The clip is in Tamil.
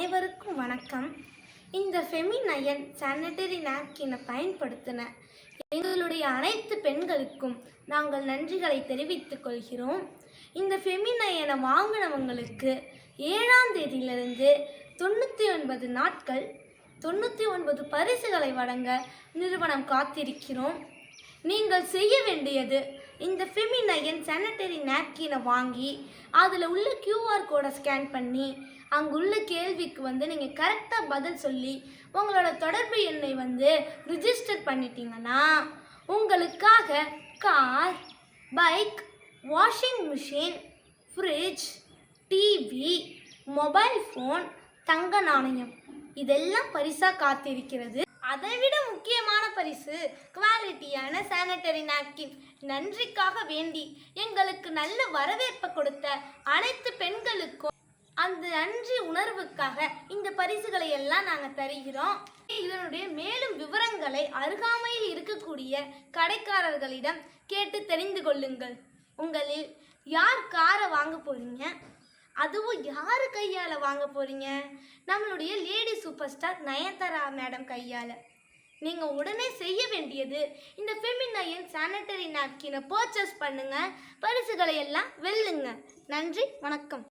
அனைவருக்கும் வணக்கம். இந்த ஃபெமினயன் சானிட்டரி நாப்கினை பயன்படுத்தின எங்களுடைய அனைத்து பெண்களுக்கும் நாங்கள் நன்றிகளை தெரிவித்துக் கொள்கிறோம். இந்த ஃபெமினயனை வாங்கினவங்களுக்கு 7ஆம் தேதியிலிருந்து 99 நாட்கள் 99 பரிசுகளை வழங்க நிறுவனம் காத்திருக்கிறோம். நீங்கள் செய்ய வேண்டியது, இந்த ஃபெமினயன் சானிட்டரி நாப்கினை வாங்கி அதில் உள்ள QR கோடை ஸ்கேன் பண்ணி அங்குள்ள கேள்விக்கு நீங்கள் கரெக்டாக பதில் சொல்லி உங்களோட தொடர்பு எண்ணை ரிஜிஸ்டர் பண்ணிட்டீங்கன்னா உங்களுக்காக car, bike, washing machine, fridge, TV, mobile phone, தங்க நாணயம் இதெல்லாம் பரிசாக காத்திருக்கிறது. அதைவிட முக்கியமான பரிசு குவாலிட்டியான சானிட்டரி நாப்கின். நன்றிக்காக வேண்டி எங்களுக்கு நல்ல வரவேற்பை கொடுத்த அனைத்து பெண்களுக்கும் அந்த நன்றி உணர்வுக்காக இந்த பரிசுகளை எல்லாம் நாங்கள் தருகிறோம். இதனுடைய மேலும் விவரங்களை அருகாமையில் இருக்கக்கூடிய கடைக்காரர்களிடம் கேட்டு தெரிந்து கொள்ளுங்கள். உங்களில் யார் காரை வாங்க போறீங்க, அதுவும் யார் கையால் வாங்க போறீங்க? நம்மளுடைய lady super star Nayanthara madam கையால். நீங்கள் உடனே செய்ய வேண்டியது, இந்த ஃபெமினயன் சானிட்டரி நாப்கினை பர்ச்சேஸ் பண்ணுங்க, பரிசுகளை எல்லாம் வெல்லுங்க. நன்றி, வணக்கம்.